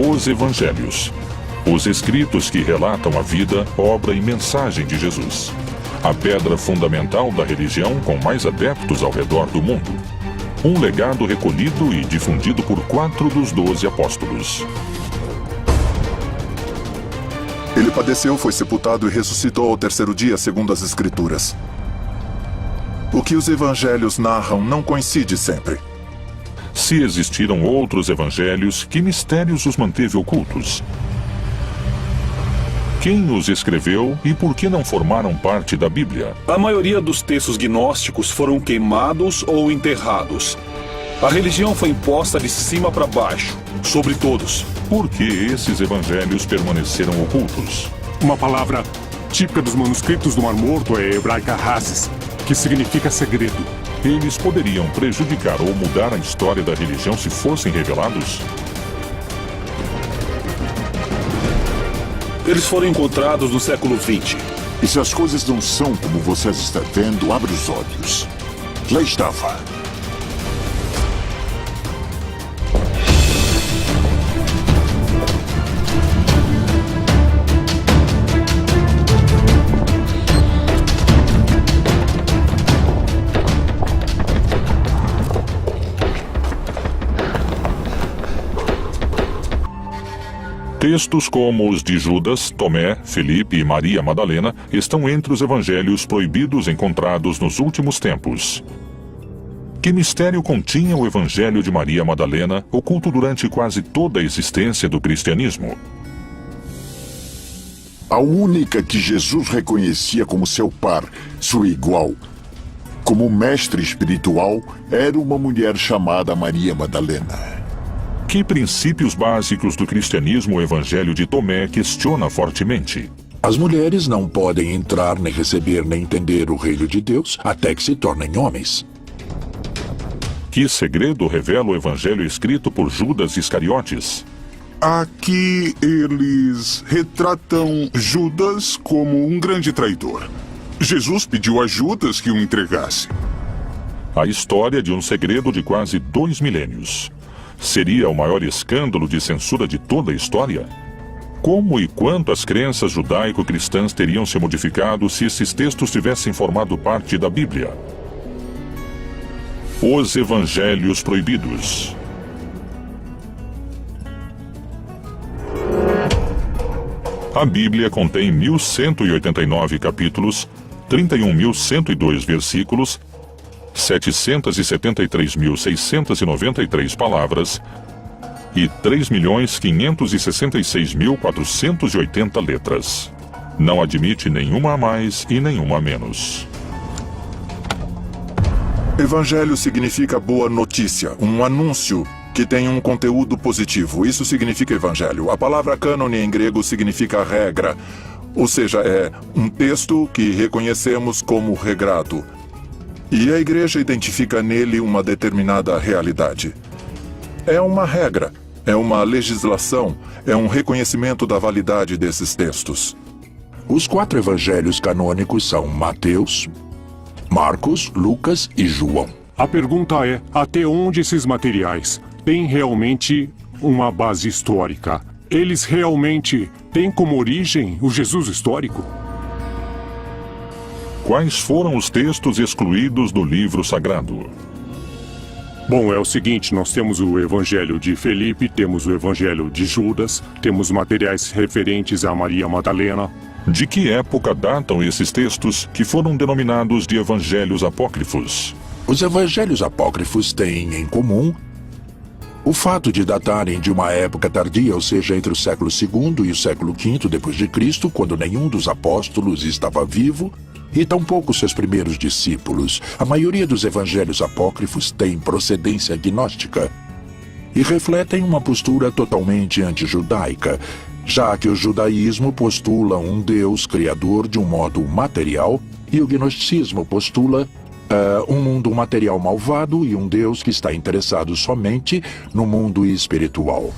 Os Evangelhos. Os escritos que relatam a vida, obra e mensagem de Jesus. A pedra fundamental da religião com mais adeptos ao redor do mundo. Um legado recolhido e difundido por 4 dos 12 apóstolos. Ele padeceu, foi sepultado e ressuscitou ao 3º dia, segundo as Escrituras. O que os evangelhos narram não coincide sempre. Se existiram outros evangelhos, que mistérios os manteve ocultos? Quem os escreveu e por que não formaram parte da Bíblia? A maioria dos textos gnósticos foram queimados ou enterrados. A religião foi imposta de cima para baixo, sobre todos. Por que esses evangelhos permaneceram ocultos? Uma palavra típica dos manuscritos do Mar Morto é hebraica hasis, que significa segredo. Eles poderiam prejudicar ou mudar a história da religião se fossem revelados? Eles foram encontrados no século XX. E se as coisas não são como vocês estão vendo, abre os olhos. Lá estava. Textos como os de Judas, Tomé, Felipe e Maria Madalena estão entre os evangelhos proibidos encontrados nos últimos tempos. Que mistério continha o evangelho de Maria Madalena, oculto durante quase toda a existência do cristianismo? A única que Jesus reconhecia como seu par, sua igual, como mestre espiritual, era uma mulher chamada Maria Madalena. Que princípios básicos do cristianismo o evangelho de Tomé questiona fortemente? As mulheres não podem entrar, nem receber, nem entender o reino de Deus até que se tornem homens. Que segredo revela o evangelho escrito por Judas Iscariotes? Aqui eles retratam Judas como um grande traidor. Jesus pediu a Judas que o entregasse. A história de um segredo de quase 2 milênios. Seria o maior escândalo de censura de toda a história? Como e quanto as crenças judaico-cristãs teriam se modificado se esses textos tivessem formado parte da Bíblia? Os Evangelhos Proibidos. A Bíblia contém 1.189 capítulos, 31.102 versículos, 773.693 palavras e 3.566.480 letras. Não admite nenhuma a mais e nenhuma a menos. Evangelho significa boa notícia, um anúncio que tem um conteúdo positivo. Isso significa evangelho. A palavra cânone em grego significa regra, ou seja, é um texto que reconhecemos como regrado. E a igreja identifica nele uma determinada realidade. É uma regra, é uma legislação, é um reconhecimento da validade desses textos. Os 4 evangelhos canônicos são Mateus, Marcos, Lucas e João. A pergunta é, até onde esses materiais têm realmente uma base histórica? Eles realmente têm como origem o Jesus histórico? Quais foram os textos excluídos do livro sagrado? Bom, é o seguinte, nós temos o Evangelho de Felipe, temos o Evangelho de Judas, temos materiais referentes a Maria Madalena. De que época datam esses textos que foram denominados de evangelhos apócrifos? Os evangelhos apócrifos têm em comum o fato de datarem de uma época tardia, ou seja, entre o século II e o século V depois de Cristo, quando nenhum dos apóstolos estava vivo, e tampouco seus primeiros discípulos. A maioria dos evangelhos apócrifos tem procedência gnóstica e refletem uma postura totalmente antijudaica, já que o judaísmo postula um Deus criador de um modo material e o gnosticismo postula um mundo material malvado e um Deus que está interessado somente no mundo espiritual.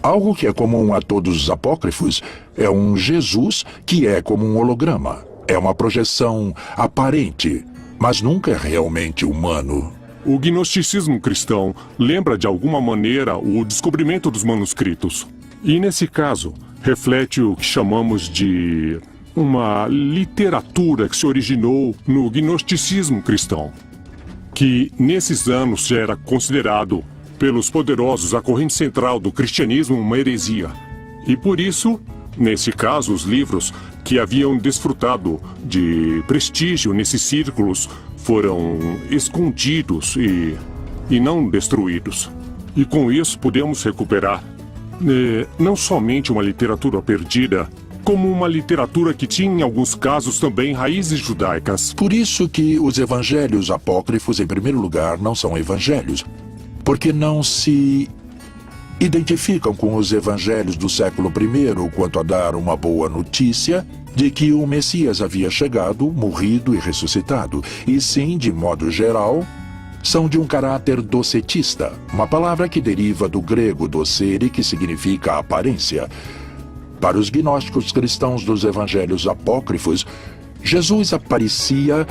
Algo que é comum a todos os apócrifos é um Jesus que é como um holograma. É uma projeção aparente, mas nunca é realmente humano. O gnosticismo cristão lembra de alguma maneira o descobrimento dos manuscritos. E nesse caso, reflete o que chamamos de uma literatura que se originou no gnosticismo cristão, que nesses anos já era considerado pelos poderosos a corrente central do cristianismo uma heresia. E por isso, nesse caso, os livros que haviam desfrutado de prestígio nesses círculos foram escondidos e não destruídos. E com isso podemos recuperar não somente uma literatura perdida, como uma literatura que tinha, em alguns casos, também raízes judaicas. Por isso que os evangelhos apócrifos, em primeiro lugar, não são evangelhos, porque não se identificam com os evangelhos do século I quanto a dar uma boa notícia de que o Messias havia chegado, morrido e ressuscitado, e sim, de modo geral, são de um caráter docetista, uma palavra que deriva do grego docere, que significa aparência. Para os gnósticos cristãos dos evangelhos apócrifos, Jesus aparecia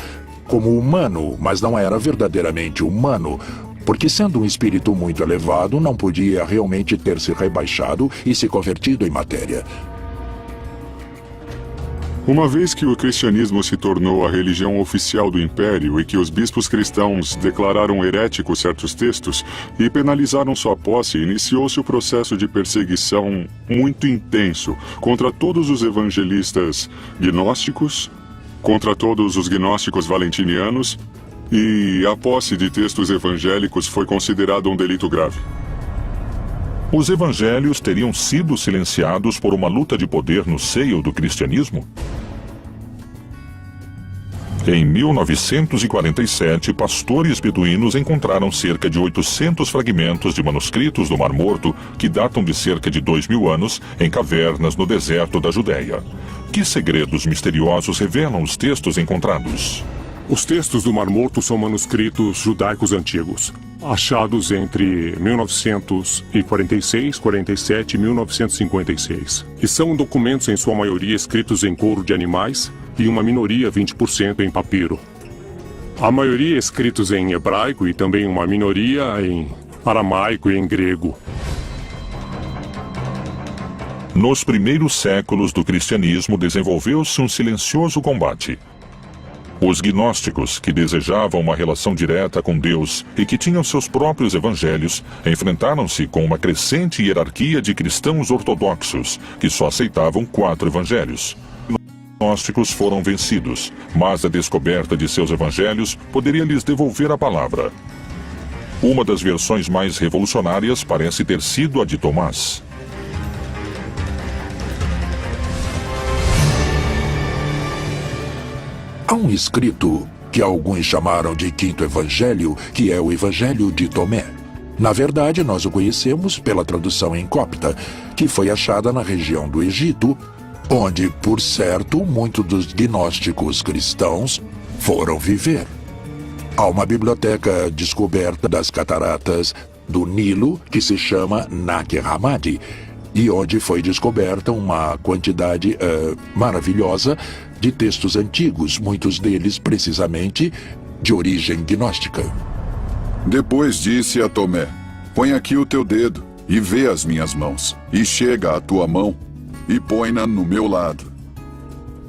como humano, mas não era verdadeiramente humano, porque sendo um espírito muito elevado, não podia realmente ter se rebaixado e se convertido em matéria. Uma vez que o cristianismo se tornou a religião oficial do império e que os bispos cristãos declararam heréticos certos textos e penalizaram sua posse, iniciou-se o processo de perseguição muito intenso contra todos os evangelistas gnósticos, contra todos os gnósticos valentinianos, e a posse de textos evangélicos foi considerada um delito grave. Os evangelhos teriam sido silenciados por uma luta de poder no seio do cristianismo? Em 1947, pastores beduínos encontraram cerca de 800 fragmentos de manuscritos do Mar Morto que datam de cerca de 2000 anos em cavernas no deserto da Judéia. Que segredos misteriosos revelam os textos encontrados? Os textos do Mar Morto são manuscritos judaicos antigos, achados entre 1946, 47 e 1956. E são documentos, em sua maioria, escritos em couro de animais e uma minoria, 20%, em papiro. A maioria escritos em hebraico e também uma minoria em aramaico e em grego. Nos primeiros séculos do cristianismo desenvolveu-se um silencioso combate. Os gnósticos, que desejavam uma relação direta com Deus e que tinham seus próprios evangelhos, enfrentaram-se com uma crescente hierarquia de cristãos ortodoxos, que só aceitavam 4 evangelhos. Os gnósticos foram vencidos, mas a descoberta de seus evangelhos poderia lhes devolver a palavra. Uma das versões mais revolucionárias parece ter sido a de Tomás. Há um escrito que alguns chamaram de Quinto Evangelho, que é o Evangelho de Tomé. Na verdade, nós o conhecemos pela tradução em copta, que foi achada na região do Egito, onde, por certo, muitos dos gnósticos cristãos foram viver. Há uma biblioteca descoberta das cataratas do Nilo, que se chama Nag Hammadi, e onde foi descoberta uma quantidade maravilhosa de textos antigos, muitos deles precisamente de origem gnóstica. Depois disse a Tomé: põe aqui o teu dedo e vê as minhas mãos, e chega a tua mão e põe-na no meu lado.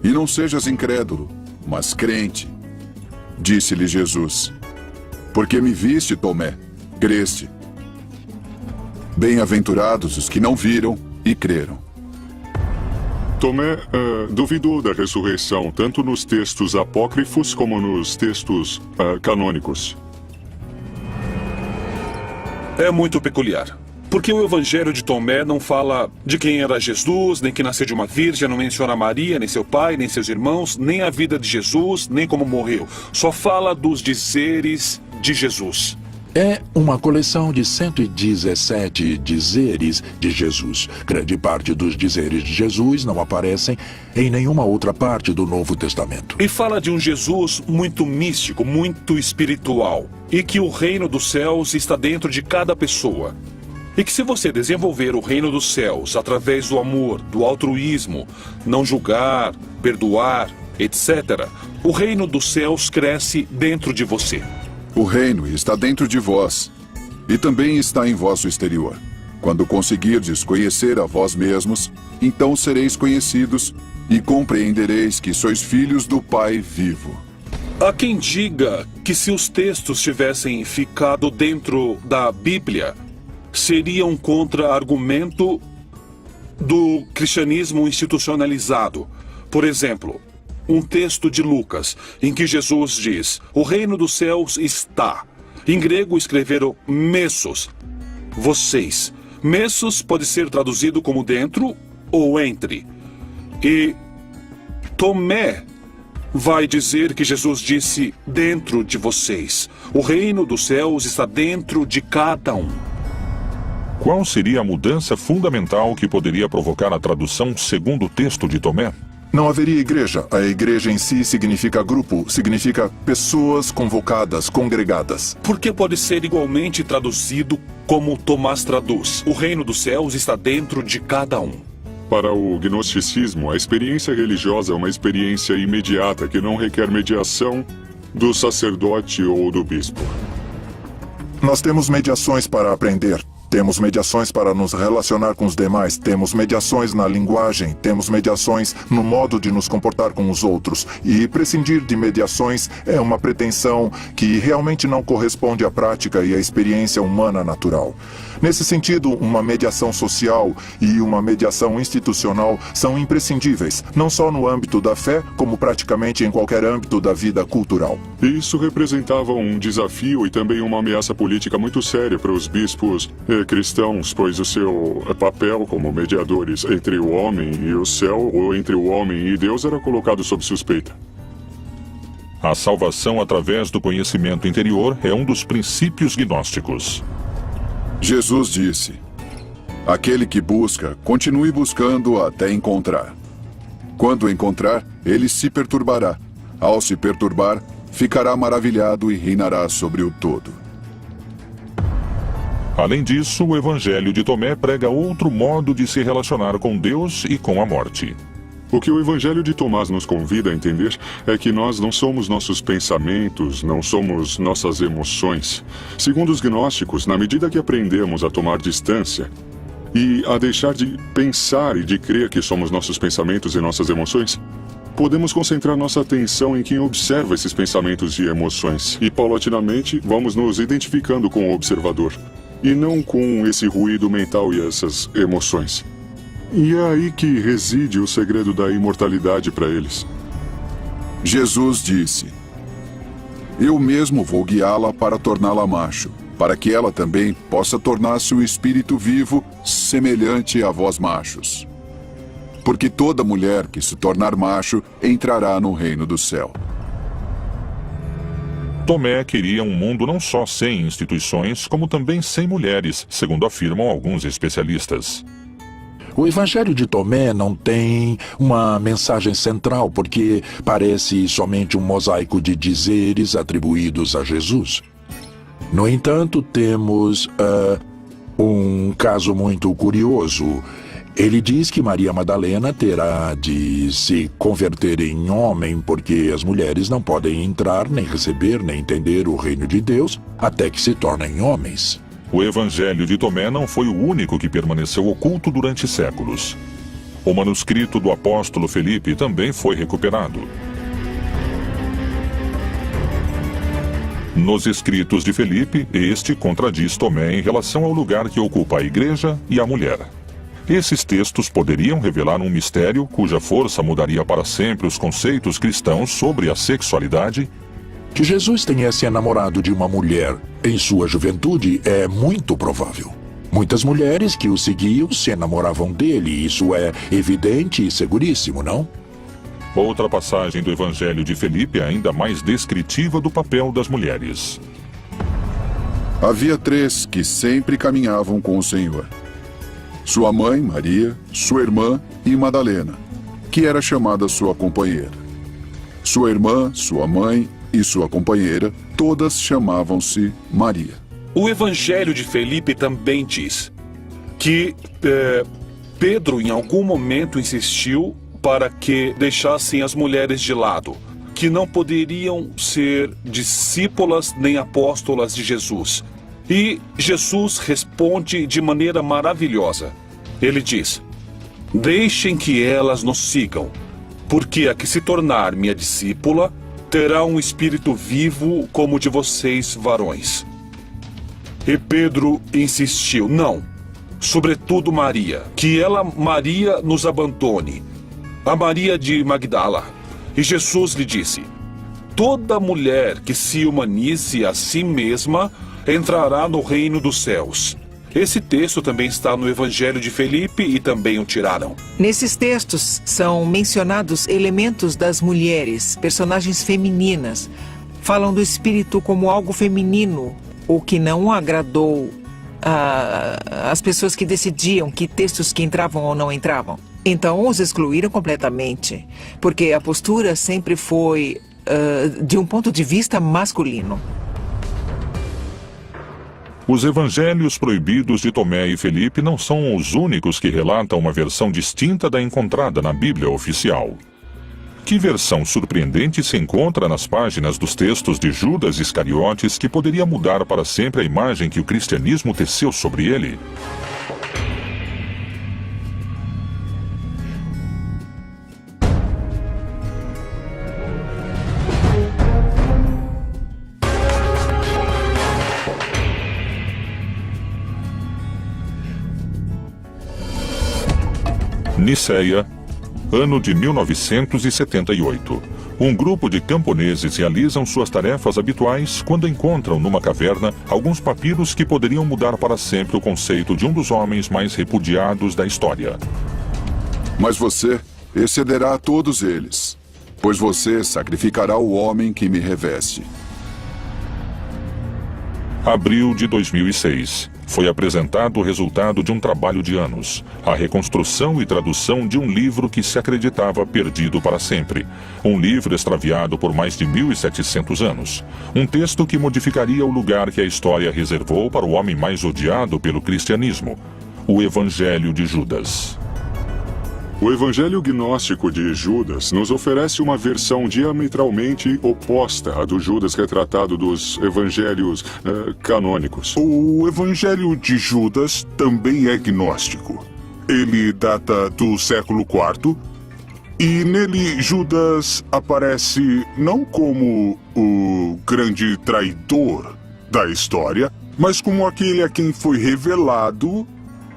E não sejas incrédulo, mas crente. Disse-lhe Jesus: porque me viste, Tomé, creste. Bem-aventurados os que não viram e creram. Tomé duvidou da ressurreição, tanto nos textos apócrifos como nos textos canônicos. É muito peculiar, porque o Evangelho de Tomé não fala de quem era Jesus, nem que nasceu de uma virgem, não menciona Maria, nem seu pai, nem seus irmãos, nem a vida de Jesus, nem como morreu. Só fala dos dizeres de Jesus. É uma coleção de 117 dizeres de Jesus. Grande parte dos dizeres de Jesus não aparecem em nenhuma outra parte do Novo Testamento. E fala de um Jesus muito místico, muito espiritual, e que o reino dos céus está dentro de cada pessoa. E que se você desenvolver o reino dos céus através do amor, do altruísmo, não julgar, perdoar, etc., o reino dos céus cresce dentro de você. O reino está dentro de vós, e também está em vosso exterior. Quando conseguirdes conhecer a vós mesmos, então sereis conhecidos e compreendereis que sois filhos do Pai vivo. Há quem diga que se os textos tivessem ficado dentro da Bíblia, seria um contra-argumento do cristianismo institucionalizado. Por exemplo, um texto de Lucas, em que Jesus diz: o reino dos céus está. Em grego escreveram mesos, vocês. Mesos pode ser traduzido como dentro ou entre. E Tomé vai dizer que Jesus disse dentro de vocês. O reino dos céus está dentro de cada um. Qual seria a mudança fundamental que poderia provocar a tradução segundo o texto de Tomé? Não haveria igreja. A igreja em si significa grupo, significa pessoas convocadas, congregadas. Por que pode ser igualmente traduzido como Tomás traduz? O reino dos céus está dentro de cada um. Para o gnosticismo, a experiência religiosa é uma experiência imediata que não requer mediação do sacerdote ou do bispo. Nós temos mediações para aprender. Temos mediações para nos relacionar com os demais, temos mediações na linguagem, temos mediações no modo de nos comportar com os outros. E prescindir de mediações é uma pretensão que realmente não corresponde à prática e à experiência humana natural. Nesse sentido, uma mediação social e uma mediação institucional são imprescindíveis, não só no âmbito da fé, como praticamente em qualquer âmbito da vida cultural. Isso representava um desafio e também uma ameaça política muito séria para os bispos cristãos, pois o seu papel como mediadores entre o homem e o céu, ou entre o homem e Deus, era colocado sob suspeita. A salvação através do conhecimento interior é um dos princípios gnósticos. Jesus disse: aquele que busca, continue buscando até encontrar. Quando encontrar, ele se perturbará. Ao se perturbar, ficará maravilhado e reinará sobre o todo. Além disso, o Evangelho de Tomé prega outro modo de se relacionar com Deus e com a morte. O que o Evangelho de Tomás nos convida a entender é que nós não somos nossos pensamentos, não somos nossas emoções. Segundo os gnósticos, na medida que aprendemos a tomar distância e a deixar de pensar e de crer que somos nossos pensamentos e nossas emoções, podemos concentrar nossa atenção em quem observa esses pensamentos e emoções. E, paulatinamente, vamos nos identificando com o observador, e não com esse ruído mental e essas emoções. E é aí que reside o segredo da imortalidade para eles. Jesus disse: eu mesmo vou guiá-la para torná-la macho, para que ela também possa tornar-se um espírito vivo semelhante a vós machos. Porque toda mulher que se tornar macho entrará no reino do céu. Tomé queria um mundo não só sem instituições, como também sem mulheres, segundo afirmam alguns especialistas. O Evangelho de Tomé não tem uma mensagem central, porque parece somente um mosaico de dizeres atribuídos a Jesus. No entanto, temos um caso muito curioso. Ele diz que Maria Madalena terá de se converter em homem, porque as mulheres não podem entrar, nem receber, nem entender o reino de Deus, até que se tornem homens. O Evangelho de Tomé não foi o único que permaneceu oculto durante séculos. O manuscrito do apóstolo Felipe também foi recuperado. Nos escritos de Felipe, este contradiz Tomé em relação ao lugar que ocupa a igreja e a mulher. Esses textos poderiam revelar um mistério cuja força mudaria para sempre os conceitos cristãos sobre a sexualidade. Que Jesus tenha se enamorado de uma mulher em sua juventude é muito provável. Muitas mulheres que o seguiam se enamoravam dele, isso é evidente e seguríssimo, não? Outra passagem do Evangelho de Felipe é ainda mais descritiva do papel das mulheres. Havia 3 que sempre caminhavam com o Senhor: sua mãe, Maria, sua irmã e Madalena, que era chamada sua companheira. Sua irmã, sua mãe e sua companheira, todas chamavam-se Maria. O Evangelho de Felipe também diz que Pedro em algum momento insistiu para que deixassem as mulheres de lado, que não poderiam ser discípulas nem apóstolas de Jesus. E Jesus responde de maneira maravilhosa. Ele diz: deixem que elas nos sigam, porque a que se tornar minha discípula terá um espírito vivo como o de vocês, varões. E Pedro insistiu: não, sobretudo Maria, que ela, Maria, nos abandone, a Maria de Magdala. E Jesus lhe disse: toda mulher que se humanize a si mesma entrará no reino dos céus. Esse texto também está no Evangelho de Felipe e também o tiraram. Nesses textos são mencionados elementos das mulheres, personagens femininas. Falam do espírito como algo feminino, o que não agradou às pessoas que decidiam que textos que entravam ou não entravam. Então os excluíram completamente, porque a postura sempre foi de um ponto de vista masculino. Os evangelhos proibidos de Tomé e Felipe não são os únicos que relatam uma versão distinta da encontrada na Bíblia oficial. Que versão surpreendente se encontra nas páginas dos textos de Judas Iscariotes que poderia mudar para sempre a imagem que o cristianismo teceu sobre ele? Niceia, ano de 1978. Um grupo de camponeses realizam suas tarefas habituais quando encontram numa caverna alguns papiros que poderiam mudar para sempre o conceito de um dos homens mais repudiados da história. Mas você excederá a todos eles, pois você sacrificará o homem que me reveste. Abril de 2006. Foi apresentado o resultado de um trabalho de anos, a reconstrução e tradução de um livro que se acreditava perdido para sempre. Um livro extraviado por mais de 1.700 anos. Um texto que modificaria o lugar que a história reservou para o homem mais odiado pelo cristianismo, o Evangelho de Judas. O Evangelho Gnóstico de Judas nos oferece uma versão diametralmente oposta à do Judas retratado dos evangelhos canônicos. O Evangelho de Judas também é gnóstico. Ele data do século IV e nele Judas aparece não como o grande traidor da história, mas como aquele a quem foi revelado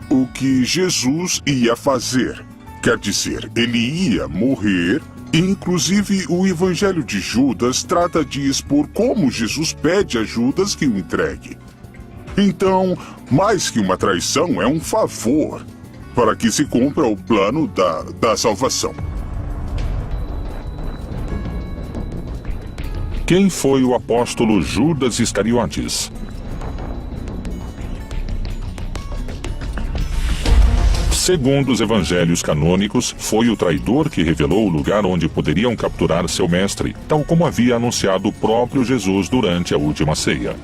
o que Jesus ia fazer. Quer dizer, ele ia morrer, e inclusive o Evangelho de Judas trata de expor como Jesus pede a Judas que o entregue. Então, mais que uma traição, é um favor para que se cumpra o plano da salvação. Quem foi o apóstolo Judas Iscariotes? Segundo os evangelhos canônicos, foi o traidor que revelou o lugar onde poderiam capturar seu mestre, tal como havia anunciado o próprio Jesus durante a última ceia.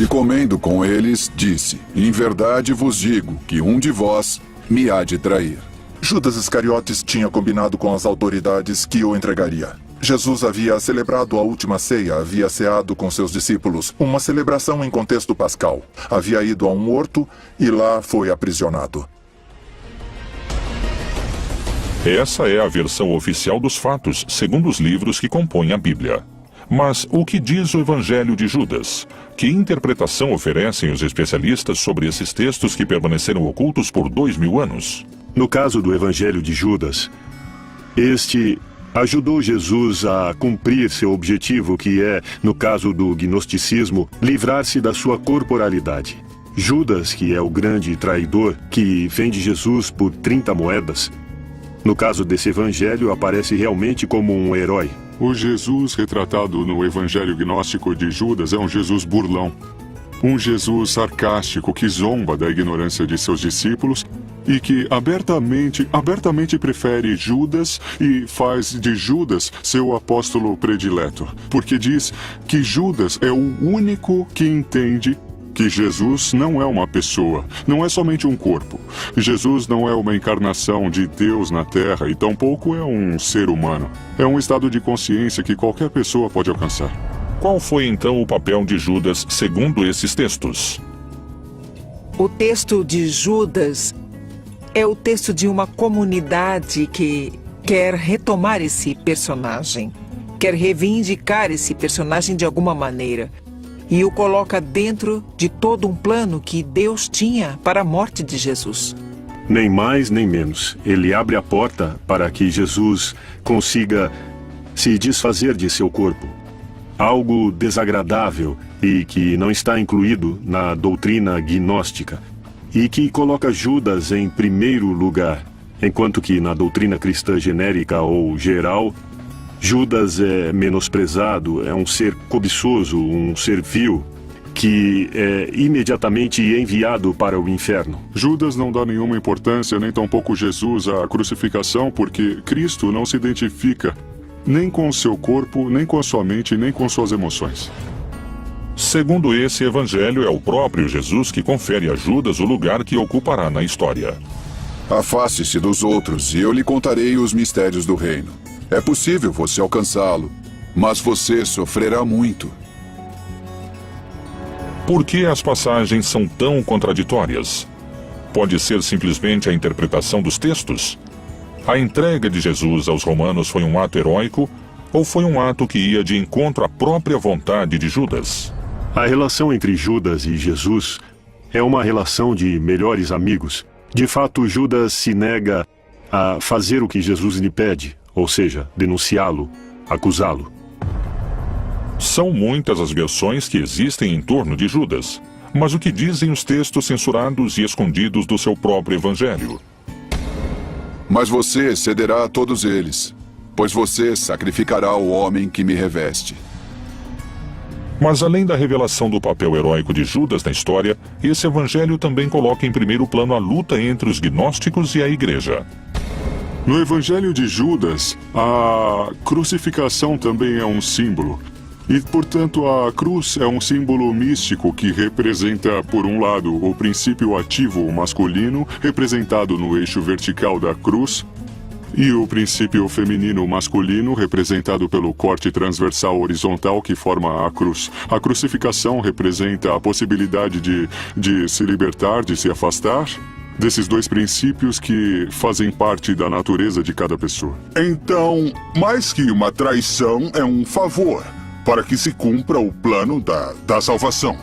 E comendo com eles, disse: em verdade vos digo que um de vós me há de trair. Judas Iscariotes tinha combinado com as autoridades que o entregaria. Jesus havia celebrado a última ceia, havia ceado com seus discípulos, uma celebração em contexto pascal. Havia ido a um horto e lá foi aprisionado. Essa é a versão oficial dos fatos, segundo os livros que compõem a Bíblia. Mas o que diz o Evangelho de Judas? Que interpretação oferecem os especialistas sobre esses textos que permaneceram ocultos por 2000 anos? No caso do Evangelho de Judas, este ajudou Jesus a cumprir seu objetivo, que é, no caso do gnosticismo, livrar-se da sua corporalidade. Judas, que é o grande traidor, que vende Jesus por 30 moedas, no caso desse evangelho, aparece realmente como um herói. O Jesus retratado no Evangelho Gnóstico de Judas é um Jesus burlão. Um Jesus sarcástico que zomba da ignorância de seus discípulos e que abertamente prefere Judas e faz de Judas seu apóstolo predileto, porque diz que Judas é o único que entende que Jesus não é uma pessoa, não é somente um corpo. Jesus não é uma encarnação de Deus na Terra e tampouco é um ser humano. É um estado de consciência que qualquer pessoa pode alcançar. Qual foi então o papel de Judas segundo esses textos? O texto de Judas é o texto de uma comunidade que quer retomar esse personagem, quer reivindicar esse personagem de alguma maneira e o coloca dentro de todo um plano que Deus tinha para a morte de Jesus. Nem mais nem menos. Ele abre a porta para que Jesus consiga se desfazer de seu corpo. Algo desagradável e que não está incluído na doutrina gnóstica e que coloca Judas em primeiro lugar, enquanto que na doutrina cristã genérica ou geral, Judas é menosprezado, é um ser cobiçoso, um ser vil, que é imediatamente enviado para o inferno. Judas não dá nenhuma importância, nem tampouco Jesus, à crucificação, porque Cristo não se identifica nem com o seu corpo, nem com a sua mente, nem com suas emoções. Segundo esse evangelho, é o próprio Jesus que confere a Judas o lugar que ocupará na história. Afaste-se dos outros e eu lhe contarei os mistérios do reino. É possível você alcançá-lo, mas você sofrerá muito. Por que as passagens são tão contraditórias? Pode ser simplesmente a interpretação dos textos? A entrega de Jesus aos romanos foi um ato heróico ou foi um ato que ia de encontro à própria vontade de Judas? A relação entre Judas e Jesus é uma relação de melhores amigos. De fato, Judas se nega a fazer o que Jesus lhe pede, ou seja, denunciá-lo, acusá-lo. São muitas as versões que existem em torno de Judas, mas o que dizem os textos censurados e escondidos do seu próprio evangelho? Mas você cederá a todos eles, pois você sacrificará o homem que me reveste. Mas além da revelação do papel heróico de Judas na história, esse evangelho também coloca em primeiro plano a luta entre os gnósticos e a igreja. No Evangelho de Judas, a crucificação também é um símbolo. E, portanto, a cruz é um símbolo místico que representa, por um lado, o princípio ativo masculino, representado no eixo vertical da cruz, e o princípio feminino masculino, representado pelo corte transversal horizontal que forma a cruz. A crucificação representa a possibilidade de se libertar, de se afastar desses dois princípios que fazem parte da natureza de cada pessoa. Então, mais que uma traição, é um favor, para que se cumpra o plano da salvação.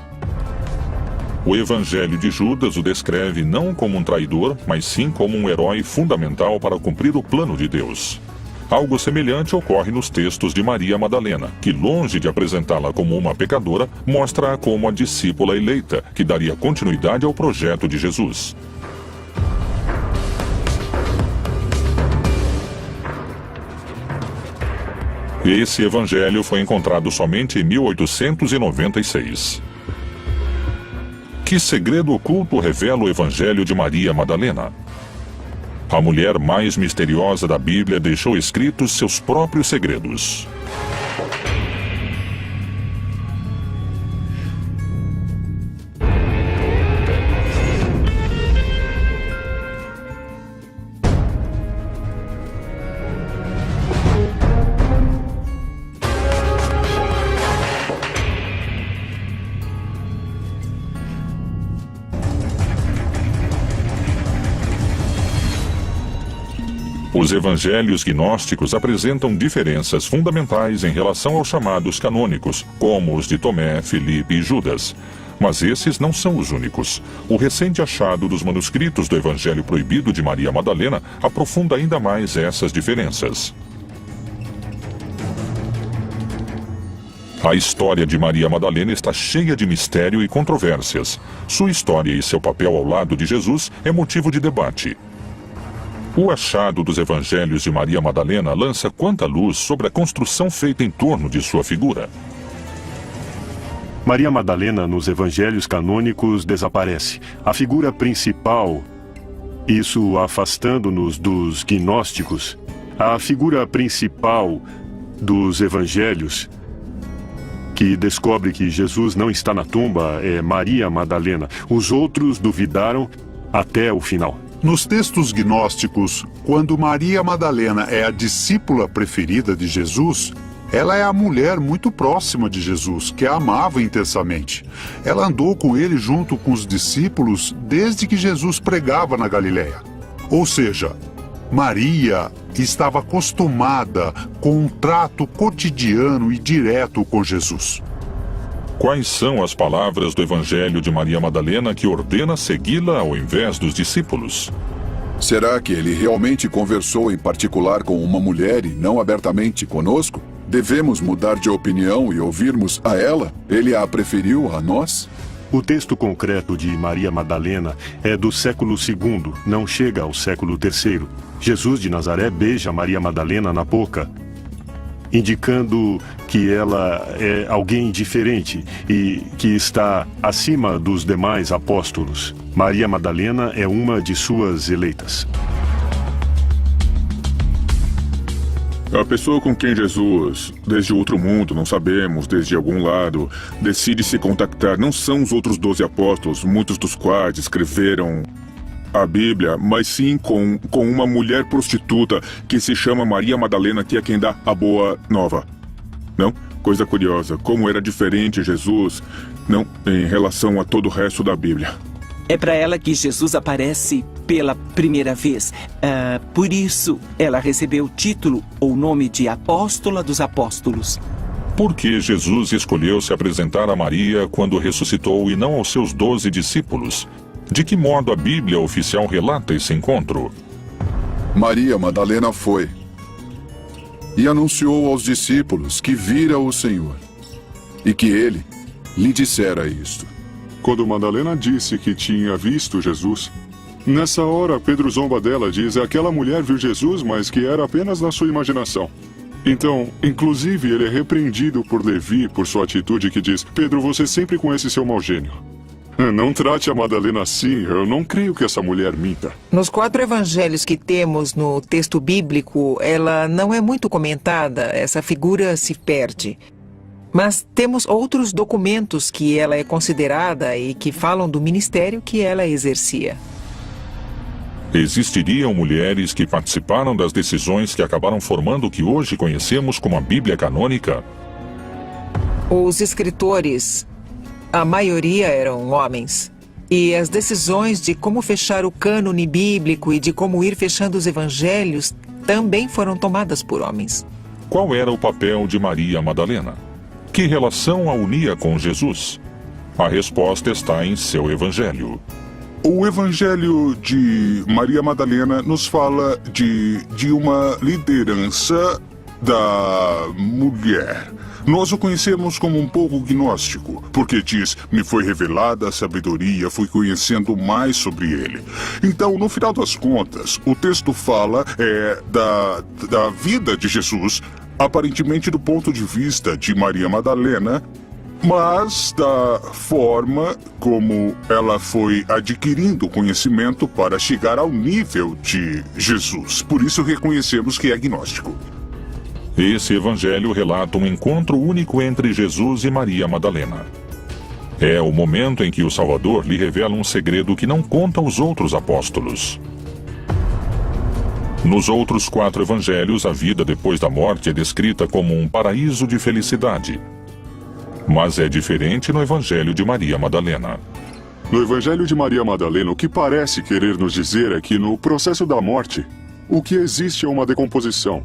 O evangelho de Judas o descreve não como um traidor, mas sim como um herói fundamental para cumprir o plano de Deus. Algo semelhante ocorre nos textos de Maria Madalena, que, longe de apresentá-la como uma pecadora, mostra-a como a discípula eleita, que daria continuidade ao projeto de Jesus. Esse evangelho foi encontrado somente em 1896. Que segredo oculto revela o evangelho de Maria Madalena? A mulher mais misteriosa da Bíblia deixou escritos seus próprios segredos. Os evangelhos gnósticos apresentam diferenças fundamentais em relação aos chamados canônicos, como os de Tomé, Filipe e Judas. Mas esses não são os únicos. O recente achado dos manuscritos do Evangelho Proibido de Maria Madalena aprofunda ainda mais essas diferenças. A história de Maria Madalena está cheia de mistério e controvérsias. Sua história e seu papel ao lado de Jesus é motivo de debate. O achado dos evangelhos de Maria Madalena lança quanta luz sobre a construção feita em torno de sua figura. Maria Madalena nos evangelhos canônicos desaparece. A figura principal, isso afastando-nos dos gnósticos, a figura principal dos evangelhos, que descobre que Jesus não está na tumba é Maria Madalena. Os outros duvidaram até o final. Nos textos gnósticos, quando Maria Madalena é a discípula preferida de Jesus, ela é a mulher muito próxima de Jesus, que a amava intensamente. Ela andou com ele junto com os discípulos desde que Jesus pregava na Galileia. Ou seja, Maria estava acostumada com um trato cotidiano e direto com Jesus. Quais são as palavras do Evangelho de Maria Madalena que ordena segui-la ao invés dos discípulos? Será que ele realmente conversou em particular com uma mulher e não abertamente conosco? Devemos mudar de opinião e ouvirmos a ela? Ele a preferiu a nós? O texto concreto de Maria Madalena é do século II, não chega ao século III. Jesus de Nazaré beija Maria Madalena na boca, indicando que ela é alguém diferente e que está acima dos demais apóstolos. Maria Madalena é uma de suas eleitas. A pessoa com quem Jesus, desde outro mundo, não sabemos, desde algum lado, decide se contactar não são os outros 12 apóstolos, muitos dos quais escreveram a Bíblia, mas sim com uma mulher prostituta que se chama Maria Madalena, que é quem dá a boa nova. Não? Coisa curiosa, como era diferente Jesus, não, em relação a todo o resto da Bíblia. É para ela que Jesus aparece pela primeira vez. Por isso, ela recebeu o título ou nome de Apóstola dos Apóstolos. Por que Jesus escolheu se apresentar a Maria quando ressuscitou e não aos seus 12 discípulos? De que modo a Bíblia oficial relata esse encontro? Maria Madalena foi e anunciou aos discípulos que vira o Senhor e que ele lhe dissera isto. Quando Madalena disse que tinha visto Jesus, nessa hora Pedro zomba dela, diz: aquela mulher viu Jesus, mas que era apenas na sua imaginação. Então, inclusive, ele é repreendido por Levi por sua atitude que diz: Pedro, você sempre com esse seu mau gênio. Não trate a Madalena assim, eu não creio que essa mulher minta. Nos 4 evangelhos que temos no texto bíblico, ela não é muito comentada, essa figura se perde. Mas temos outros documentos que ela é considerada e que falam do ministério que ela exercia. Existiriam mulheres que participaram das decisões que acabaram formando o que hoje conhecemos como a Bíblia canônica? Os escritores, a maioria eram homens. E as decisões de como fechar o cânone bíblico e de como ir fechando os evangelhos também foram tomadas por homens. Qual era o papel de Maria Madalena? Que relação a unia com Jesus? A resposta está em seu evangelho. O evangelho de Maria Madalena nos fala de uma liderança da mulher. Nós o conhecemos como um pouco gnóstico, porque diz: me foi revelada a sabedoria, fui conhecendo mais sobre ele. Então, no final das contas, o texto fala da vida de Jesus, aparentemente do ponto de vista de Maria Madalena, mas da forma como ela foi adquirindo conhecimento para chegar ao nível de Jesus. Por isso reconhecemos que é gnóstico. Esse evangelho relata um encontro único entre Jesus e Maria Madalena. É o momento em que o Salvador lhe revela um segredo que não conta aos outros apóstolos. Nos outros 4 evangelhos, a vida depois da morte é descrita como um paraíso de felicidade. Mas é diferente no evangelho de Maria Madalena. No evangelho de Maria Madalena, o que parece querer nos dizer é que no processo da morte, o que existe é uma decomposição.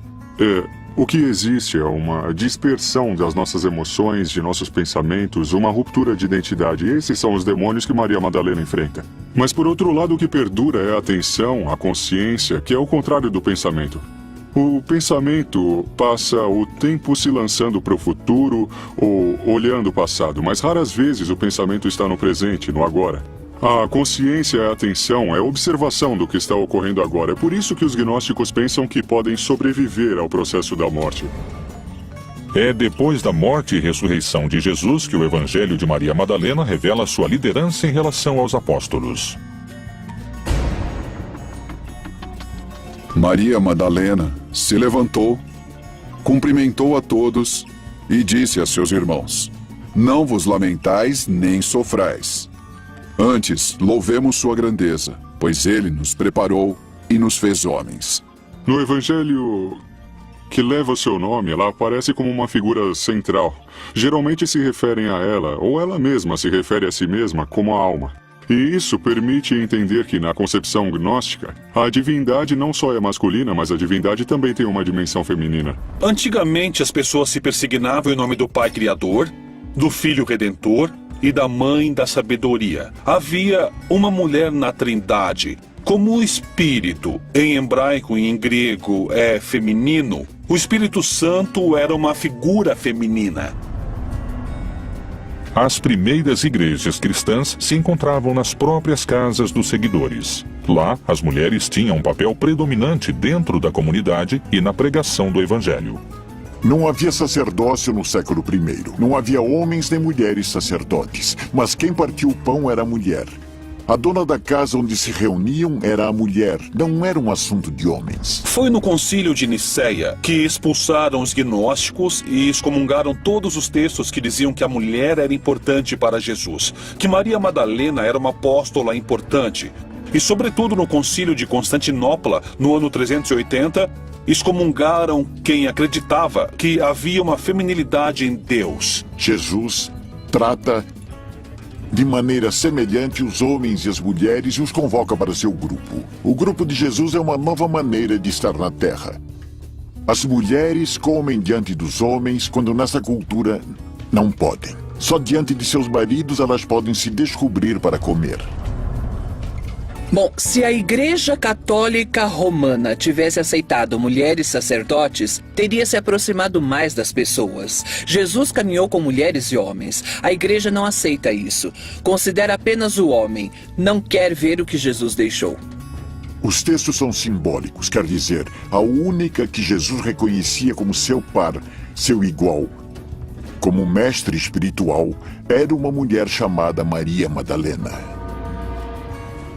O que existe é uma dispersão das nossas emoções, de nossos pensamentos, uma ruptura de identidade. Esses são os demônios que Maria Madalena enfrenta. Mas por outro lado, o que perdura é a atenção, a consciência, que é o contrário do pensamento. O pensamento passa o tempo se lançando para o futuro ou olhando o passado, mas raras vezes o pensamento está no presente, no agora. A consciência é a atenção, é a observação do que está ocorrendo agora. É por isso que os gnósticos pensam que podem sobreviver ao processo da morte. É depois da morte e ressurreição de Jesus que o evangelho de Maria Madalena revela sua liderança em relação aos apóstolos. Maria Madalena se levantou, cumprimentou a todos e disse a seus irmãos: Não vos lamentais nem sofrais. Antes, louvemos sua grandeza, pois ele nos preparou e nos fez homens. No evangelho que leva o seu nome, ela aparece como uma figura central. Geralmente se referem a ela, ou ela mesma se refere a si mesma como a alma. E isso permite entender que, na concepção gnóstica, a divindade não só é masculina, mas a divindade também tem uma dimensão feminina. Antigamente, as pessoas se persignavam em nome do Pai Criador, do Filho Redentor e da Mãe da Sabedoria. Havia uma mulher na Trindade. Como o Espírito, em hebraico e em grego, é feminino, o Espírito Santo era uma figura feminina. As primeiras igrejas cristãs se encontravam nas próprias casas dos seguidores. Lá, as mulheres tinham um papel predominante dentro da comunidade e na pregação do Evangelho. Não havia sacerdócio no século I. Não havia homens nem mulheres sacerdotes, mas quem partia o pão era a mulher. A dona da casa onde se reuniam era a mulher, não era um assunto de homens. Foi no concílio de Niceia que expulsaram os gnósticos e excomungaram todos os textos que diziam que a mulher era importante para Jesus, que Maria Madalena era uma apóstola importante. E sobretudo no concílio de Constantinopla, no ano 380, excomungaram quem acreditava que havia uma feminilidade em Deus. Jesus trata de maneira semelhante os homens e as mulheres e os convoca para seu grupo. O grupo de Jesus é uma nova maneira de estar na Terra. As mulheres comem diante dos homens quando nessa cultura não podem. Só diante de seus maridos elas podem se descobrir para comer. Bom, se a Igreja Católica Romana tivesse aceitado mulheres sacerdotes, teria se aproximado mais das pessoas. Jesus caminhou com mulheres e homens. A Igreja não aceita isso. Considera apenas o homem. Não quer ver o que Jesus deixou. Os textos são simbólicos, quer dizer, a única que Jesus reconhecia como seu par, seu igual, como mestre espiritual, era uma mulher chamada Maria Madalena.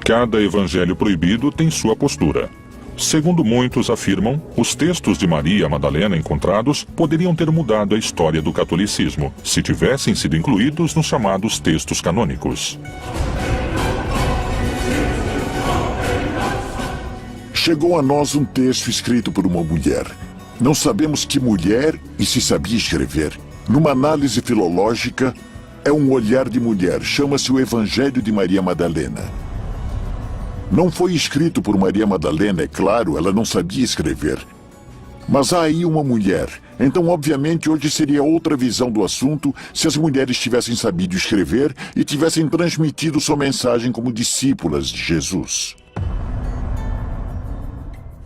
Cada evangelho proibido tem sua postura. Segundo muitos afirmam, os textos de Maria Madalena encontrados poderiam ter mudado a história do catolicismo, se tivessem sido incluídos nos chamados textos canônicos. Chegou a nós um texto escrito por uma mulher. Não sabemos que mulher e se sabia escrever. Numa análise filológica, é um olhar de mulher. Chama-se o Evangelho de Maria Madalena. Não foi escrito por Maria Madalena, é claro, ela não sabia escrever. Mas há aí uma mulher. Então, obviamente, hoje seria outra visão do assunto se as mulheres tivessem sabido escrever e tivessem transmitido sua mensagem como discípulas de Jesus.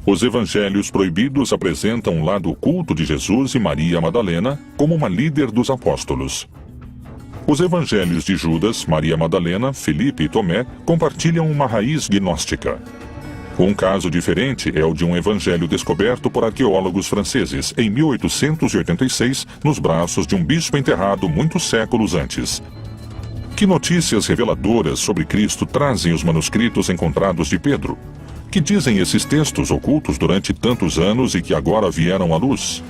Os evangelhos proibidos apresentam um lado oculto de Jesus e Maria Madalena como uma líder dos apóstolos. Os evangelhos de Judas, Maria Madalena, Felipe e Tomé compartilham uma raiz gnóstica. Um caso diferente é o de um evangelho descoberto por arqueólogos franceses em 1886 nos braços de um bispo enterrado muitos séculos antes. Que notícias reveladoras sobre Cristo trazem os manuscritos encontrados de Pedro? Que dizem esses textos ocultos durante tantos anos e que agora vieram à luz?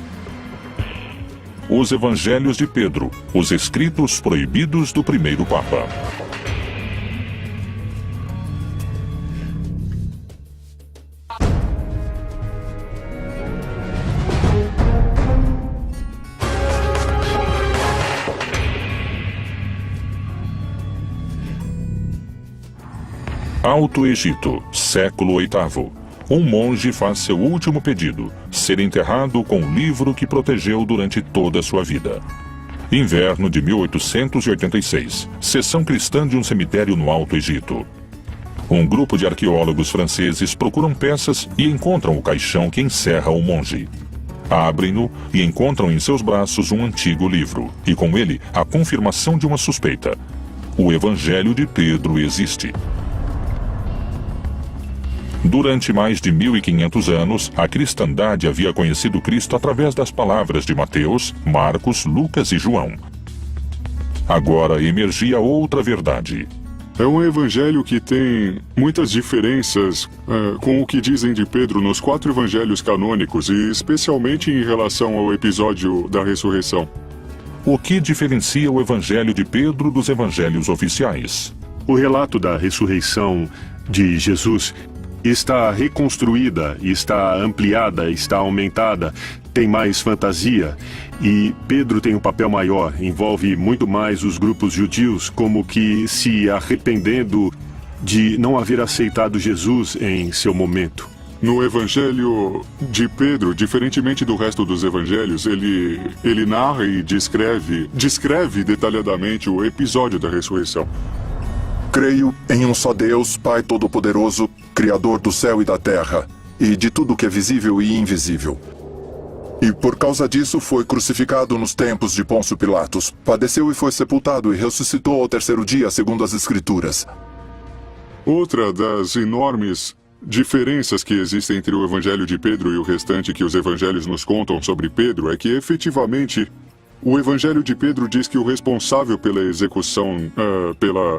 Os Evangelhos de Pedro, os escritos proibidos do primeiro Papa. Alto Egito, século VIII. Um monge faz seu último pedido, ser enterrado com o livro que protegeu durante toda a sua vida. Inverno de 1886. Sessão cristã de um cemitério no Alto Egito. Um grupo de arqueólogos franceses procuram peças e encontram o caixão que encerra o monge. Abrem-no e encontram em seus braços um antigo livro, e com ele a confirmação de uma suspeita. O Evangelho de Pedro existe. Durante mais de 1500 anos, a cristandade havia conhecido Cristo através das palavras de Mateus, Marcos, Lucas e João. Agora emergia outra verdade. É um evangelho que tem muitas diferenças com o que dizem de Pedro nos 4 evangelhos canônicos e especialmente em relação ao episódio da ressurreição. O que diferencia o Evangelho de Pedro dos evangelhos oficiais? O relato da ressurreição de Jesus está reconstruída, está ampliada, está aumentada, tem mais fantasia, e Pedro tem um papel maior, envolve muito mais os grupos judeus, como que se arrependendo de não haver aceitado Jesus em seu momento. No Evangelho de Pedro, diferentemente do resto dos evangelhos, ele narra e descreve detalhadamente o episódio da ressurreição. Creio em um só Deus, Pai Todo-Poderoso, Criador do céu e da terra, e de tudo que é visível e invisível. E por causa disso foi crucificado nos tempos de Pôncio Pilatos, padeceu e foi sepultado e ressuscitou ao terceiro dia, segundo as Escrituras. Outra das enormes diferenças que existem entre o Evangelho de Pedro e o restante que os evangelhos nos contam sobre Pedro é que, efetivamente, o Evangelho de Pedro diz que o responsável pela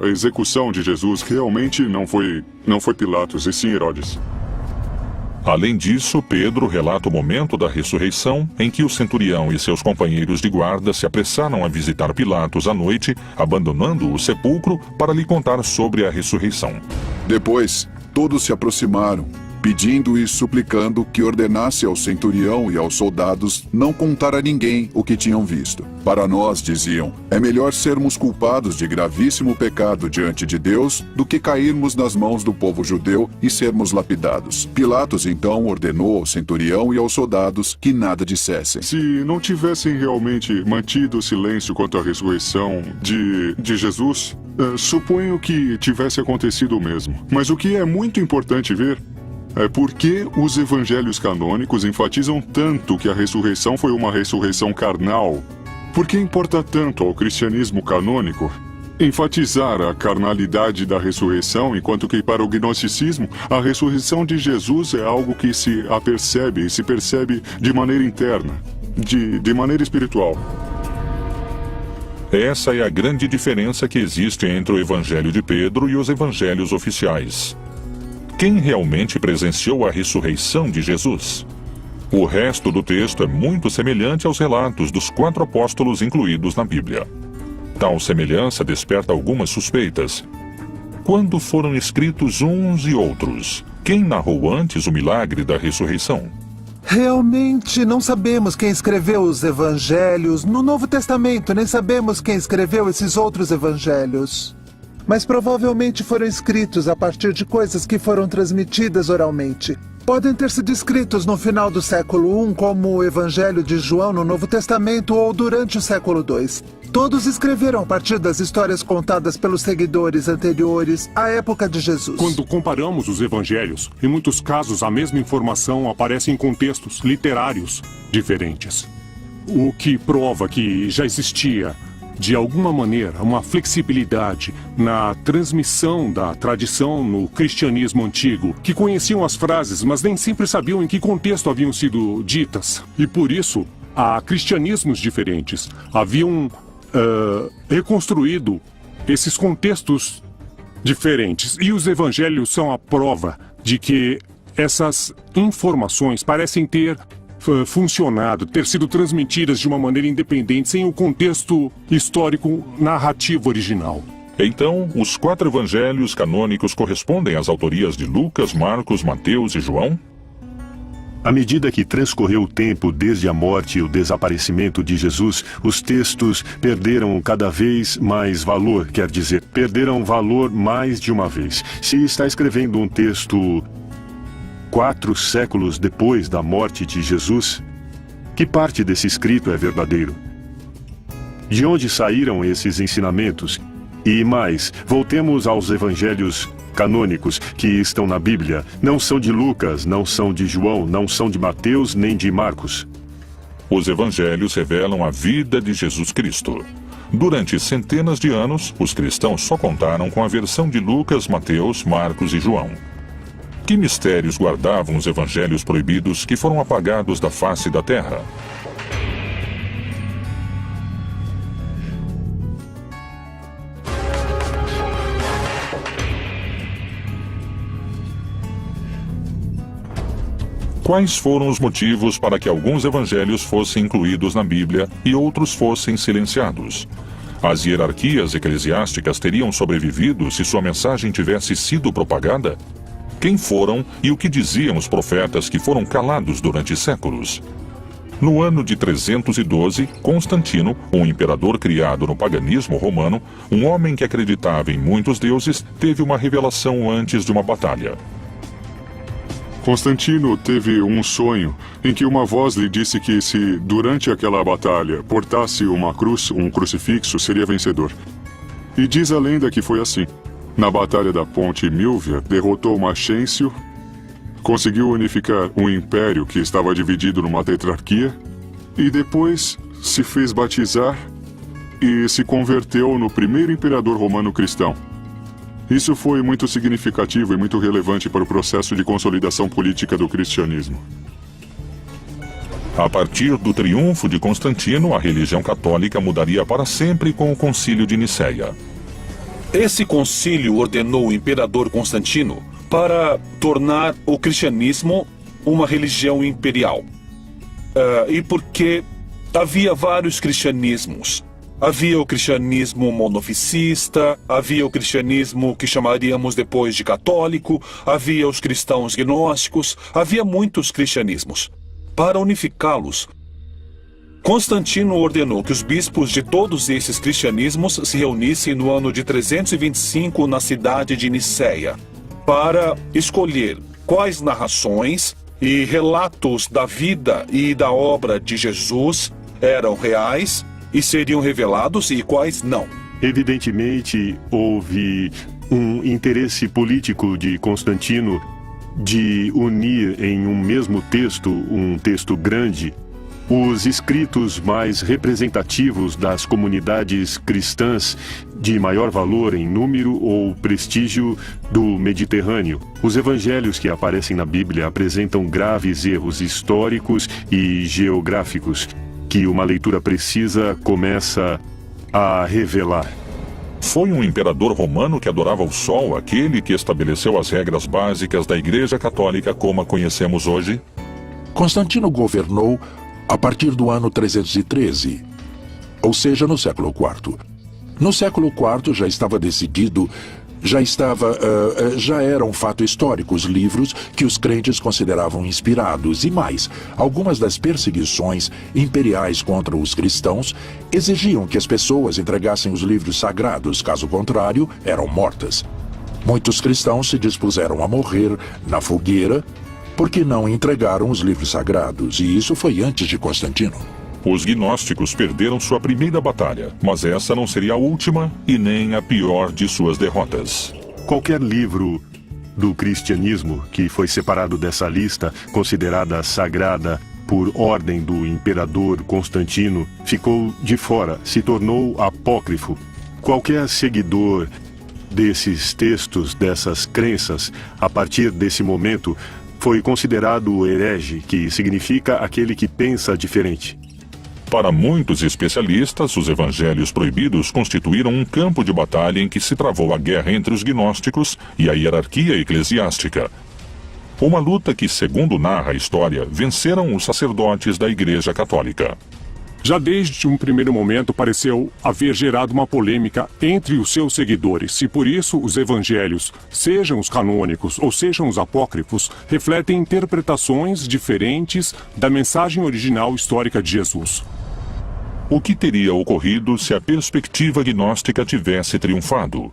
execução de Jesus realmente não foi Pilatos, e sim Herodes. Além disso, Pedro relata o momento da ressurreição em que o centurião e seus companheiros de guarda se apressaram a visitar Pilatos à noite, abandonando o sepulcro para lhe contar sobre a ressurreição. Depois, todos se aproximaram, pedindo e suplicando que ordenasse ao centurião e aos soldados não contar a ninguém o que tinham visto. Para nós, diziam, é melhor sermos culpados de gravíssimo pecado diante de Deus do que cairmos nas mãos do povo judeu e sermos lapidados. Pilatos, então, ordenou ao centurião e aos soldados que nada dissessem. Se não tivessem realmente mantido o silêncio quanto à ressurreição de Jesus, suponho que tivesse acontecido o mesmo. Mas o que é muito importante ver é porque os evangelhos canônicos enfatizam tanto que a ressurreição foi uma ressurreição carnal. Por que importa tanto ao cristianismo canônico enfatizar a carnalidade da ressurreição, enquanto que para o gnosticismo a ressurreição de Jesus é algo que se apercebe e se percebe de maneira interna, de maneira espiritual? Essa é a grande diferença que existe entre o Evangelho de Pedro e os evangelhos oficiais. Quem realmente presenciou a ressurreição de Jesus? O resto do texto é muito semelhante aos relatos dos 4 apóstolos incluídos na Bíblia. Tal semelhança desperta algumas suspeitas. Quando foram escritos uns e outros? Quem narrou antes o milagre da ressurreição? Realmente não sabemos quem escreveu os evangelhos no Novo Testamento, nem sabemos quem escreveu esses outros evangelhos. Mas provavelmente foram escritos a partir de coisas que foram transmitidas oralmente. Podem ter sido escritos no final do século I, como o Evangelho de João no Novo Testamento, ou durante o século II. Todos escreveram a partir das histórias contadas pelos seguidores anteriores à época de Jesus. Quando comparamos os evangelhos, em muitos casos a mesma informação aparece em contextos literários diferentes. O que prova que já existia, de alguma maneira, uma flexibilidade na transmissão da tradição no cristianismo antigo, que conheciam as frases, mas nem sempre sabiam em que contexto haviam sido ditas. E por isso, há cristianismos diferentes. Haviam reconstruído esses contextos diferentes. E os evangelhos são a prova de que essas informações parecem ter funcionado, ter sido transmitidas de uma maneira independente, sem o contexto histórico narrativo original. Então, os 4 evangelhos canônicos correspondem às autorias de Lucas, Marcos, Mateus e João? À medida que transcorreu o tempo desde a morte e o desaparecimento de Jesus, os textos perderam cada vez mais valor, quer dizer, perderam valor mais de uma vez. Se está escrevendo um texto 4 séculos depois da morte de Jesus, que parte desse escrito é verdadeiro? De onde saíram esses ensinamentos? E mais, voltemos aos evangelhos canônicos que estão na Bíblia. Não são de Lucas, não são de João, não são de Mateus nem de Marcos. Os evangelhos revelam a vida de Jesus Cristo. Durante centenas de anos, os cristãos só contaram com a versão de Lucas, Mateus, Marcos e João. Que mistérios guardavam os evangelhos proibidos que foram apagados da face da terra? Quais foram os motivos para que alguns evangelhos fossem incluídos na Bíblia e outros fossem silenciados? As hierarquias eclesiásticas teriam sobrevivido se sua mensagem tivesse sido propagada? Quem foram e o que diziam os profetas que foram calados durante séculos? No ano de 312, Constantino, um imperador criado no paganismo romano, um homem que acreditava em muitos deuses, teve uma revelação antes de uma batalha. Constantino teve um sonho em que uma voz lhe disse que se, durante aquela batalha, portasse uma cruz, um crucifixo, seria vencedor. E diz a lenda que foi assim. Na batalha da Ponte Milvia, derrotou Maxêncio, conseguiu unificar um império que estava dividido numa tetrarquia, e depois se fez batizar e se converteu no primeiro imperador romano cristão. Isso foi muito significativo e muito relevante para o processo de consolidação política do cristianismo. A partir do triunfo de Constantino, a religião católica mudaria para sempre com o Concílio de Nicéia. Esse concílio ordenou o imperador Constantino para tornar o cristianismo uma religião imperial. E porque havia vários cristianismos. Havia o cristianismo monofisista, havia o cristianismo que chamaríamos depois de católico, havia os cristãos gnósticos, havia muitos cristianismos. Para unificá-los, Constantino ordenou que os bispos de todos esses cristianismos se reunissem no ano de 325 na cidade de Nicéia, para escolher quais narrações e relatos da vida e da obra de Jesus eram reais e seriam revelados e quais não. Evidentemente, houve um interesse político de Constantino de unir em um mesmo texto, um texto grande, os escritos mais representativos das comunidades cristãs de maior valor em número ou prestígio do Mediterrâneo. Os evangelhos que aparecem na Bíblia apresentam graves erros históricos e geográficos que uma leitura precisa começa a revelar. Foi um imperador romano que adorava o sol, aquele que estabeleceu as regras básicas da Igreja Católica como a conhecemos hoje? Constantino governou a partir do ano 313, ou seja, no século IV. No século IV já estava decidido, já era um fato histórico os livros que os crentes consideravam inspirados e mais, algumas das perseguições imperiais contra os cristãos exigiam que as pessoas entregassem os livros sagrados, caso contrário, eram mortas. Muitos cristãos se dispuseram a morrer na fogueira porque não entregaram os livros sagrados, e isso foi antes de Constantino. Os gnósticos perderam sua primeira batalha, mas essa não seria a última e nem a pior de suas derrotas. Qualquer livro do cristianismo que foi separado dessa lista, considerada sagrada por ordem do imperador Constantino, ficou de fora, se tornou apócrifo. Qualquer seguidor desses textos, dessas crenças, a partir desse momento, foi considerado herege, que significa aquele que pensa diferente. Para muitos especialistas, os evangelhos proibidos constituíram um campo de batalha em que se travou a guerra entre os gnósticos e a hierarquia eclesiástica. Uma luta que, segundo narra a história, venceram os sacerdotes da Igreja Católica. Já desde um primeiro momento pareceu haver gerado uma polêmica entre os seus seguidores, e por isso os evangelhos, sejam os canônicos ou sejam os apócrifos, refletem interpretações diferentes da mensagem original histórica de Jesus. O que teria ocorrido se a perspectiva gnóstica tivesse triunfado?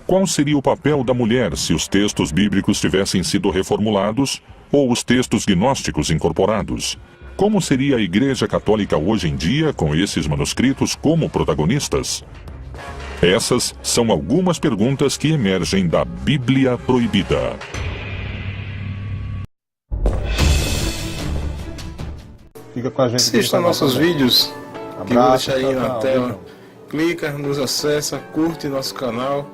Qual seria o papel da mulher se os textos bíblicos tivessem sido reformulados ou os textos gnósticos incorporados? Como seria a Igreja Católica hoje em dia com esses manuscritos como protagonistas? Essas são algumas perguntas que emergem da Bíblia Proibida. Fica com a gente. Assista nossos vídeos, que eu vou deixar aí na tela. Clica, nos acessa, curte nosso canal,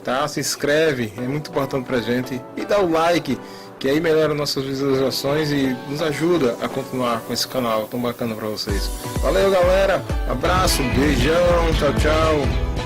tá? Se inscreve, é muito importante pra gente. E dá o like, que aí melhora nossas visualizações e nos ajuda a continuar com esse canal tão bacana pra vocês. Valeu, galera, abraço, beijão, tchau, tchau.